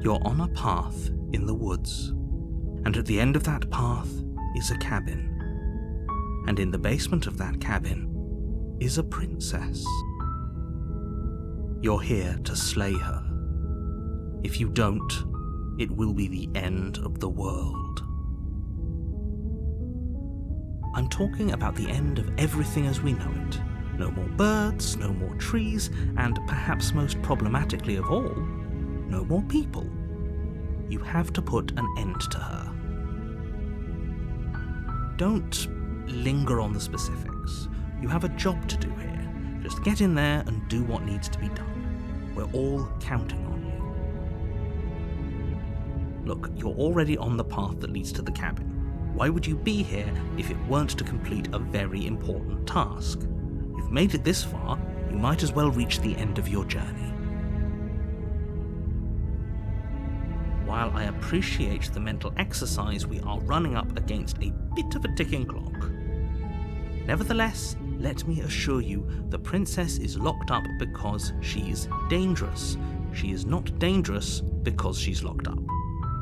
You're on a path in the woods, and at the end of that path is a cabin. And in the basement of that cabin is a princess. You're here to slay her. If you don't, it will be the end of the world. I'm talking about the end of everything as we know it. No more birds, no more trees, and perhaps most problematically of all, no more people. You have to put an end to her. Don't linger on the specifics. You have a job to do here. Just get in there and do what needs to be done. We're all counting on you. Look, you're already on the path that leads to the cabin. Why would you be here if it weren't to complete a very important task? You've made it this far, you might as well reach the end of your journey. While I appreciate the mental exercise, we are running up against a bit of a ticking clock. Nevertheless, let me assure you, the princess is locked up because she's dangerous. She is not dangerous because she's locked up.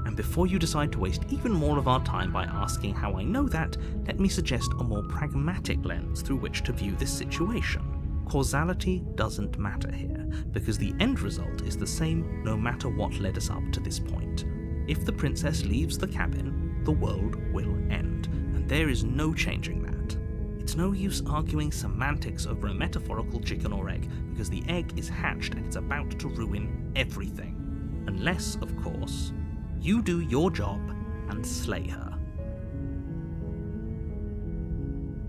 And before you decide to waste even more of our time by asking how I know that, let me suggest a more pragmatic lens through which to view this situation. Causality doesn't matter here, because the end result is the same no matter what led us up to this point. If the princess leaves the cabin, the world will end, and there is no changing that. It's no use arguing semantics over a metaphorical chicken or egg, because the egg is hatched and it's about to ruin everything. Unless, of course, you do your job and slay her.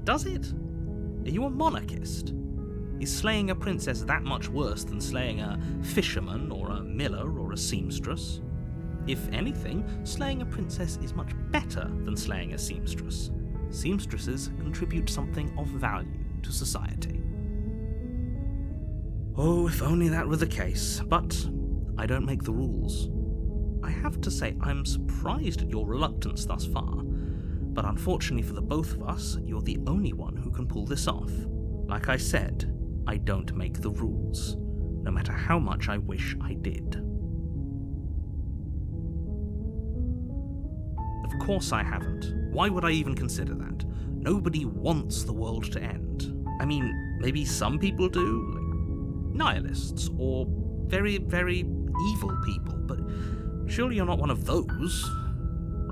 Does it? Are you a monarchist? Is slaying a princess that much worse than slaying a fisherman or a miller or a seamstress? If anything, slaying a princess is much better than slaying a seamstress. Seamstresses contribute something of value to society. Oh, if only that were the case, but I don't make the rules. I have to say, I'm surprised at your reluctance thus far, but unfortunately for the both of us, you're the only one who can pull this off. Like I said, I don't make the rules, no matter how much I wish I did. Of course I haven't. Why would I even consider that? Nobody wants the world to end. I mean, maybe some people do, like nihilists, or very, very evil people, but surely you're not one of those,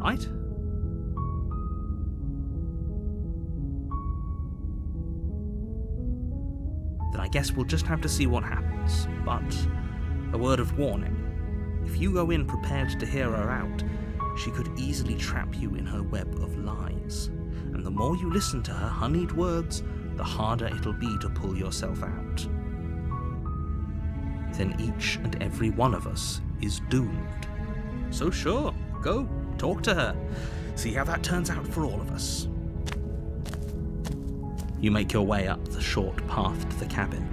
right? Then I guess we'll just have to see what happens. But a word of warning. If you go in prepared to hear her out, she could easily trap you in her web of lies. And the more you listen to her honeyed words, the harder it'll be to pull yourself out. Then each and every one of us is doomed. So sure, go, talk to her. See how that turns out for all of us. You make your way up the short path to the cabin.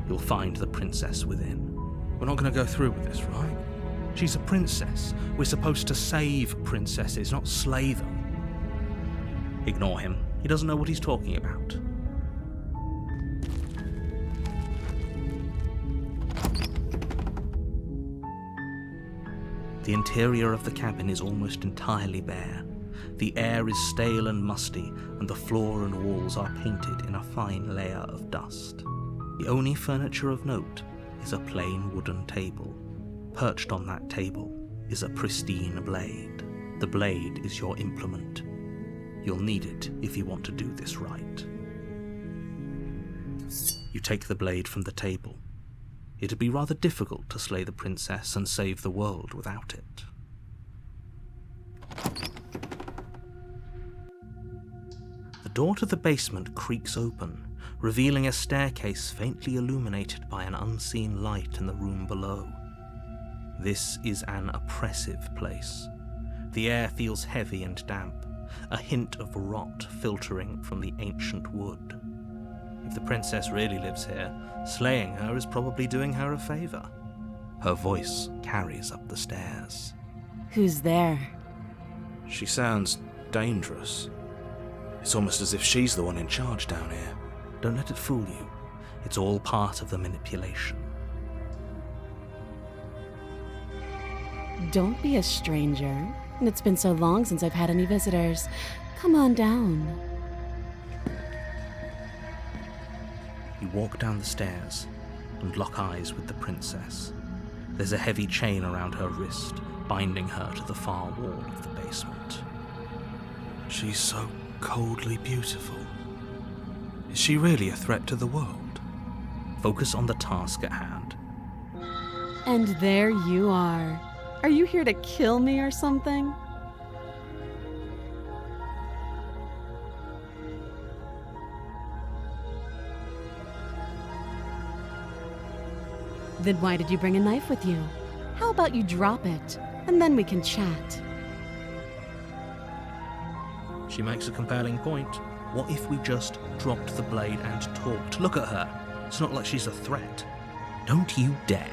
You'll find the princess within. We're not going to go through with this, right? She's a princess. We're supposed to save princesses, not slay them. Ignore him. He doesn't know what he's talking about. The interior of the cabin is almost entirely bare. The air is stale and musty, and the floor and walls are painted in a fine layer of dust. The only furniture of note is a plain wooden table. Perched on that table is a pristine blade. The blade is your implement. You'll need it if you want to do this right. You take the blade from the table. It'd be rather difficult to slay the princess and save the world without it. The door to the basement creaks open, revealing a staircase faintly illuminated by an unseen light in the room below. This is an oppressive place. The air feels heavy and damp, a hint of rot filtering from the ancient wood. If the princess really lives here, slaying her is probably doing her a favor. Her voice carries up the stairs. Who's there? She sounds dangerous. It's almost as if she's the one in charge down here. Don't let it fool you. It's all part of the manipulation. Don't be a stranger. It's been so long since I've had any visitors. Come on down. You walk down the stairs and lock eyes with the princess. There's a heavy chain around her wrist, binding her to the far wall of the basement. She's so coldly beautiful. Is she really a threat to the world? Focus on the task at hand. And there you are. Are you here to kill me or something? Then why did you bring a knife with you? How about you drop it, and then we can chat? She makes a compelling point. What if we just dropped the blade and talked? Look at her. It's not like she's a threat. Don't you dare.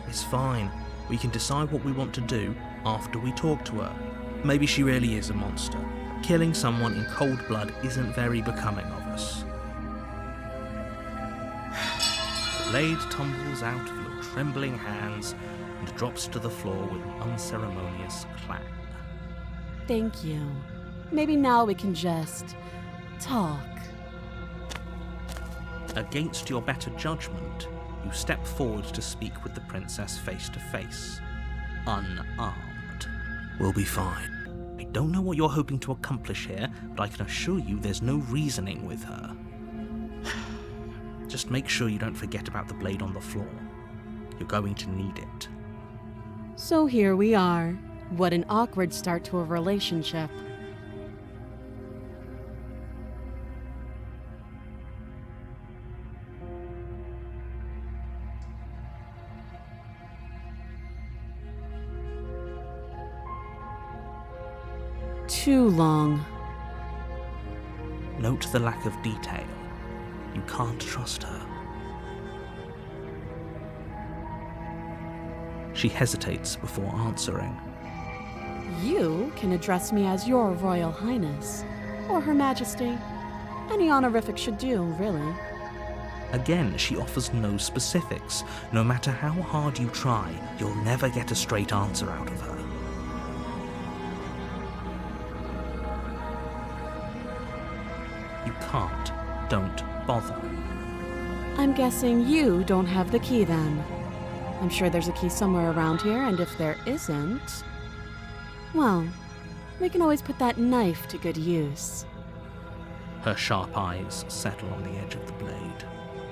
It's fine. We can decide what we want to do after we talk to her. Maybe she really is a monster. Killing someone in cold blood isn't very becoming of us. The blade tumbles out of your trembling hands and drops to the floor with an unceremonious clang. Thank you. Maybe now we can just talk. Against your better judgment, you step forward to speak with the princess face to face, unarmed. We'll be fine. I don't know what you're hoping to accomplish here, but I can assure you there's no reasoning with her. Just make sure you don't forget about the blade on the floor. You're going to need it. So here we are. What an awkward start to a relationship. Too long. Note the lack of detail. You can't trust her. She hesitates before answering. You can address me as Your Royal Highness, or Her Majesty. Any honorific should do, really. Again, she offers no specifics. No matter how hard you try, you'll never get a straight answer out of her. You can't. Don't bother. I'm guessing you don't have the key then. I'm sure there's a key somewhere around here, and if there isn't, well, we can always put that knife to good use. Her sharp eyes settle on the edge of the blade.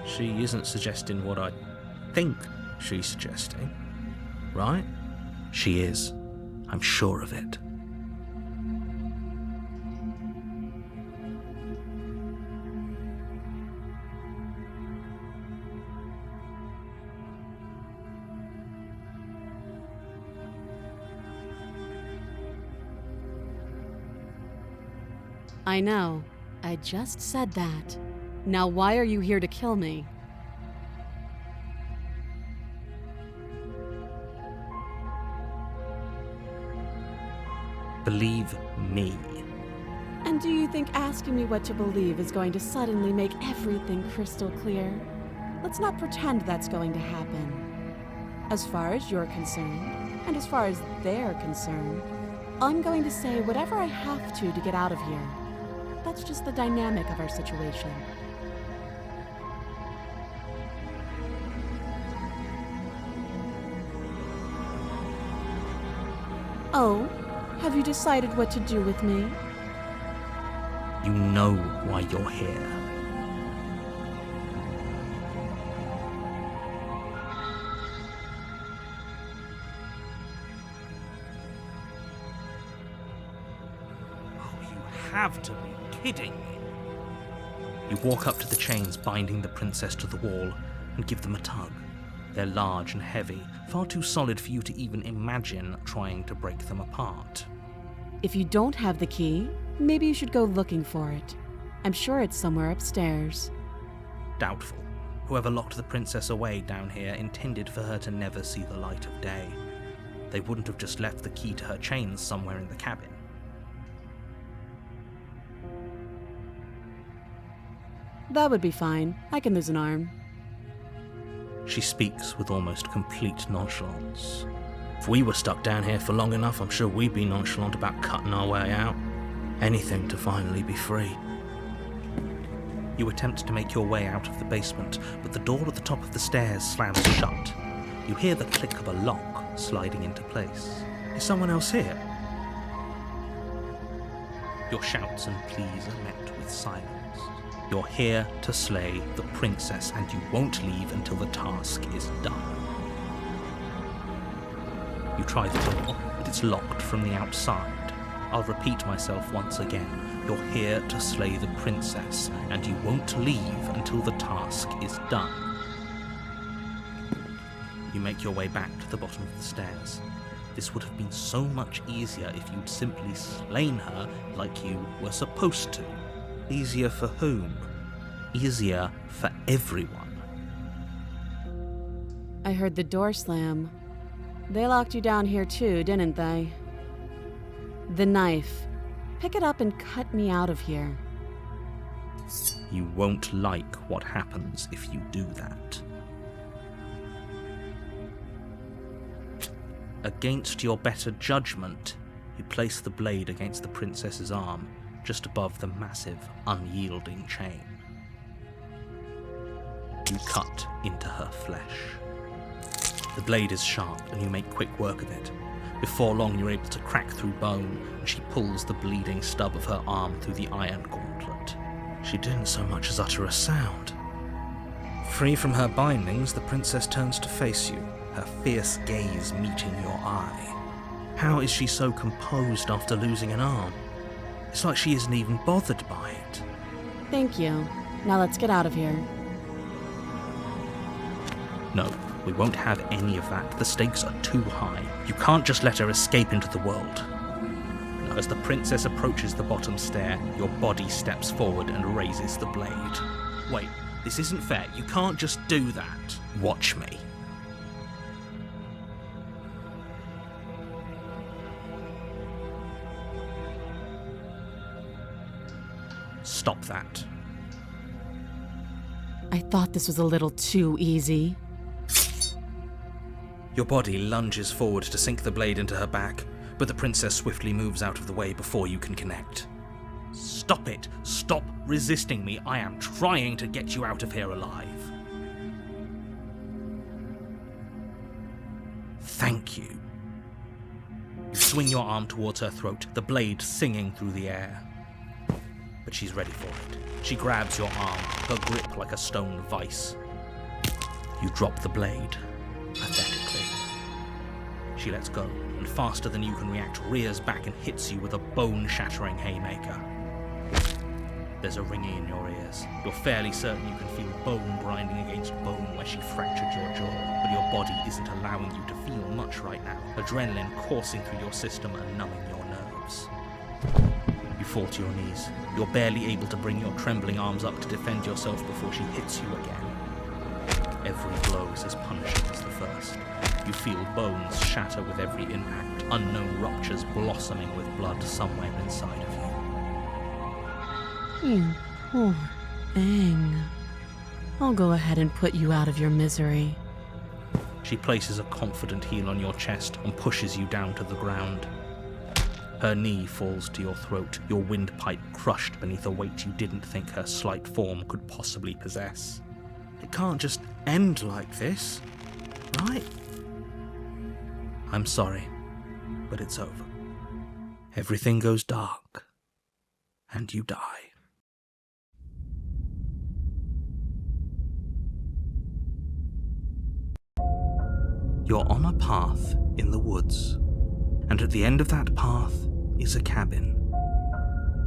She isn't suggesting what I think she's suggesting, right? She is. I'm sure of it. I know. I just said that. Now why are you here to kill me? Believe me. And do you think asking me what to believe is going to suddenly make everything crystal clear? Let's not pretend that's going to happen. As far as you're concerned, and as far as they're concerned, I'm going to say whatever I have to get out of here. That's just the dynamic of our situation. Oh, have you decided what to do with me? You know why you're here. Oh, you have to be kidding me. You walk up to the chains binding the princess to the wall and give them a tug. They're large and heavy, far too solid for you to even imagine trying to break them apart. If you don't have the key, maybe you should go looking for it. I'm sure it's somewhere upstairs. Doubtful. Whoever locked the princess away down here intended for her to never see the light of day. They wouldn't have just left the key to her chains somewhere in the cabin. That would be fine. I can lose an arm. She speaks with almost complete nonchalance. If we were stuck down here for long enough, I'm sure we'd be nonchalant about cutting our way out. Anything to finally be free. You attempt to make your way out of the basement, but the door at the top of the stairs slams shut. You hear the click of a lock sliding into place. Is someone else here? Your shouts and pleas are met with silence. You're here to slay the princess, and you won't leave until the task is done. You try the door, but it's locked from the outside. I'll repeat myself once again. You're here to slay the princess, and you won't leave until the task is done. You make your way back to the bottom of the stairs. This would have been so much easier if you'd simply slain her like you were supposed to. Easier for whom? Easier for everyone. I heard the door slam. They locked you down here too, didn't they? The knife. Pick it up and cut me out of here. You won't like what happens if you do that. Against your better judgment, you place the blade against the princess's arm, just above the massive, unyielding chain. You cut into her flesh. The blade is sharp, and you make quick work of it. Before long, you're able to crack through bone, and she pulls the bleeding stub of her arm through the iron gauntlet. She didn't so much as utter a sound. Free from her bindings, the princess turns to face you, her fierce gaze meeting your eye. How is she so composed after losing an arm? It's like she isn't even bothered by it. Thank you. Now let's get out of here. No, we won't have any of that. The stakes are too high. You can't just let her escape into the world. As the princess approaches the bottom stair, your body steps forward and raises the blade. Wait, this isn't fair. You can't just do that. Watch me. Stop that. I thought this was a little too easy. Your body lunges forward to sink the blade into her back, but the princess swiftly moves out of the way before you can connect. Stop it! Stop resisting me! I am trying to get you out of here alive. Thank you. You swing your arm towards her throat, the blade singing through the air. But she's ready for it. She grabs your arm, her grip like a stone vice. You drop the blade, pathetically. She lets go, and faster than you can react, rears back and hits you with a bone-shattering haymaker. There's a ringing in your ears. You're fairly certain you can feel bone grinding against bone where she fractured your jaw, but your body isn't allowing you to feel much right now, adrenaline coursing through your system and numbing your nerves. You fall to your knees. You're barely able to bring your trembling arms up to defend yourself before she hits you again. Every blow is as punishing as the first. You feel bones shatter with every impact, unknown ruptures blossoming with blood somewhere inside of you. You poor thing. I'll go ahead and put you out of your misery. She places a confident heel on your chest and pushes you down to the ground. Her knee falls to your throat, your windpipe crushed beneath a weight you didn't think her slight form could possibly possess. It can't just end like this, right? I'm sorry, but it's over. Everything goes dark, and you die. You're on a path in the woods, and at the end of that path is a cabin.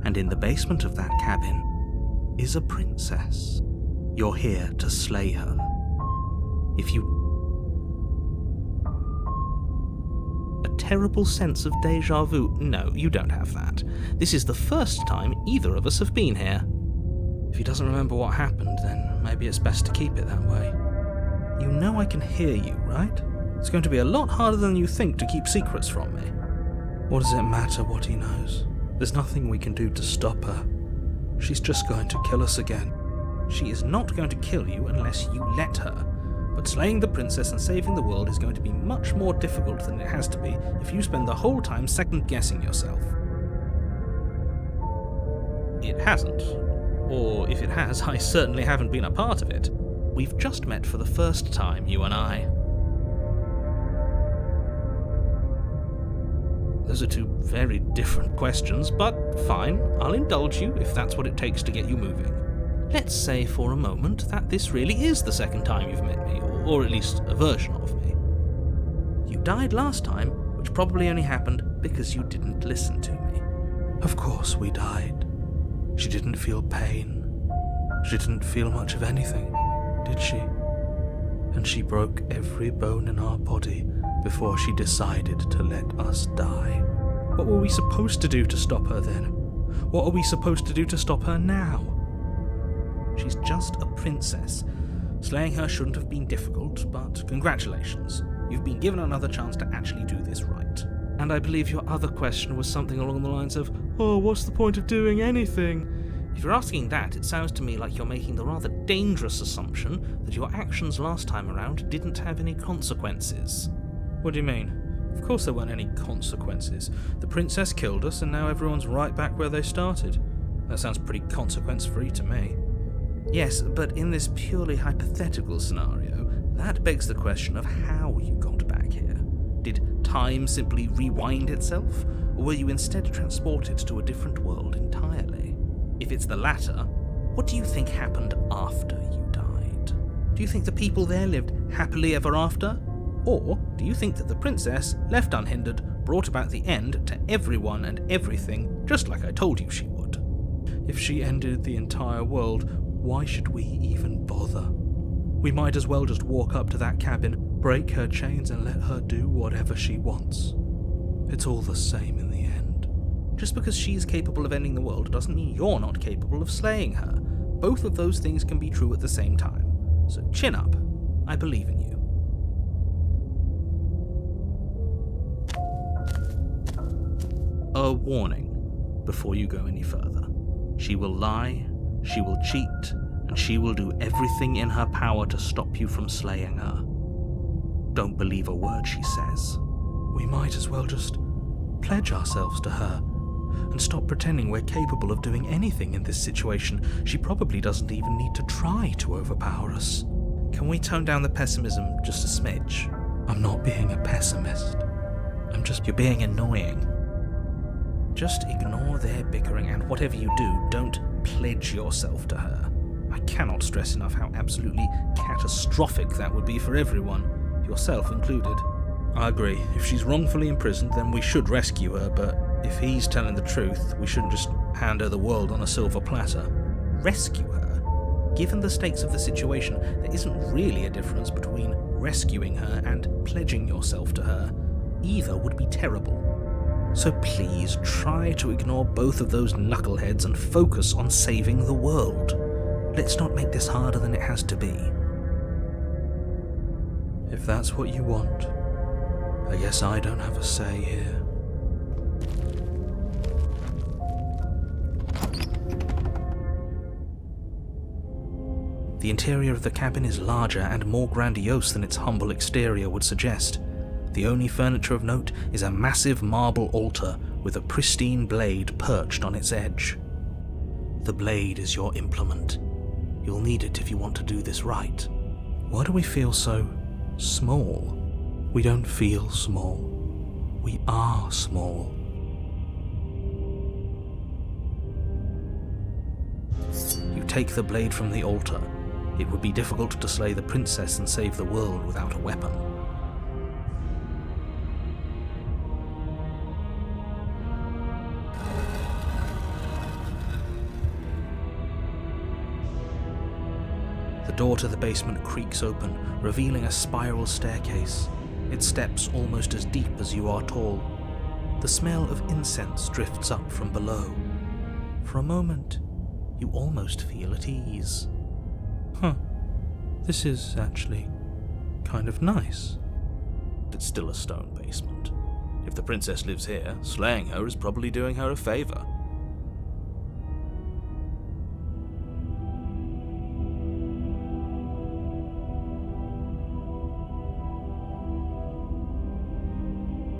And in the basement of that cabin is a princess. You're here to slay her. If you... A terrible sense of déjà vu. No, you don't have that. This is the first time either of us have been here. If he doesn't remember what happened, then maybe it's best to keep it that way. You know I can hear you, right? It's going to be a lot harder than you think to keep secrets from me. What does it matter what he knows? There's nothing we can do to stop her. She's just going to kill us again. She is not going to kill you unless you let her. but slaying the princess and saving the world is going to be much more difficult than it has to be if you spend the whole time second-guessing yourself. It hasn't. Or if it has, I certainly haven't been a part of it. We've just met for the first time, you and I. Those are two very different questions, but fine, I'll indulge you if that's what it takes to get you moving. Let's say for a moment that this really is the second time you've met me, or at least a version of me. You died last time, which probably only happened because you didn't listen to me. Of course we died. She didn't feel pain. She didn't feel much of anything, did she? And she broke every bone in our body before she decided to let us die. What were we supposed to do to stop her then? What are we supposed to do to stop her now? She's just a princess. Slaying her shouldn't have been difficult, but congratulations. You've been given another chance to actually do this right. And I believe your other question was something along the lines of, oh, what's the point of doing anything? If you're asking that, it sounds to me like you're making the rather dangerous assumption that your actions last time around didn't have any consequences. What do you mean? Of course there weren't any consequences. The princess killed us and now everyone's right back where they started. That sounds pretty consequence-free to me. Yes, but in this purely hypothetical scenario, that begs the question of how you got back here. Did time simply rewind itself, or were you instead transported to a different world entirely? If it's the latter, what do you think happened after you died? Do you think the people there lived happily ever after? Or do you think that the princess, left unhindered, brought about the end to everyone and everything, just like I told you she would? If she ended the entire world, why should we even bother? We might as well just walk up to that cabin, break her chains and let her do whatever she wants. It's all the same in the end. Just because she's capable of ending the world doesn't mean you're not capable of slaying her. Both of those things can be true at the same time. So chin up. I believe in you. A warning before you go any further. She will lie, she will cheat, and she will do everything in her power to stop you from slaying her. Don't believe a word she says. We might as well just pledge ourselves to her and stop pretending we're capable of doing anything in this situation. She probably doesn't even need to try to overpower us. Can we tone down the pessimism just a smidge? I'm not being a pessimist. You're being annoying. Just ignore their bickering, and whatever you do, don't pledge yourself to her. I cannot stress enough how absolutely catastrophic that would be for everyone, yourself included. I agree, if she's wrongfully imprisoned, then we should rescue her, but if he's telling the truth, we shouldn't just hand her the world on a silver platter. Rescue her? Given the stakes of the situation, there isn't really a difference between rescuing her and pledging yourself to her. Either would be terrible. So please try to ignore both of those knuckleheads and focus on saving the world. Let's not make this harder than it has to be. If that's what you want, I guess I don't have a say here. The interior of the cabin is larger and more grandiose than its humble exterior would suggest. The only furniture of note is a massive marble altar with a pristine blade perched on its edge. The blade is your implement. You'll need it if you want to do this right. Why do we feel so small? We don't feel small. We are small. You take the blade from the altar. It would be difficult to slay the princess and save the world without a weapon. The door to the basement creaks open, revealing a spiral staircase, its steps almost as deep as you are tall. The smell of incense drifts up from below. For a moment, you almost feel at ease. This is actually kind of nice. It's still a stone basement. If the princess lives here, slaying her is probably doing her a favor.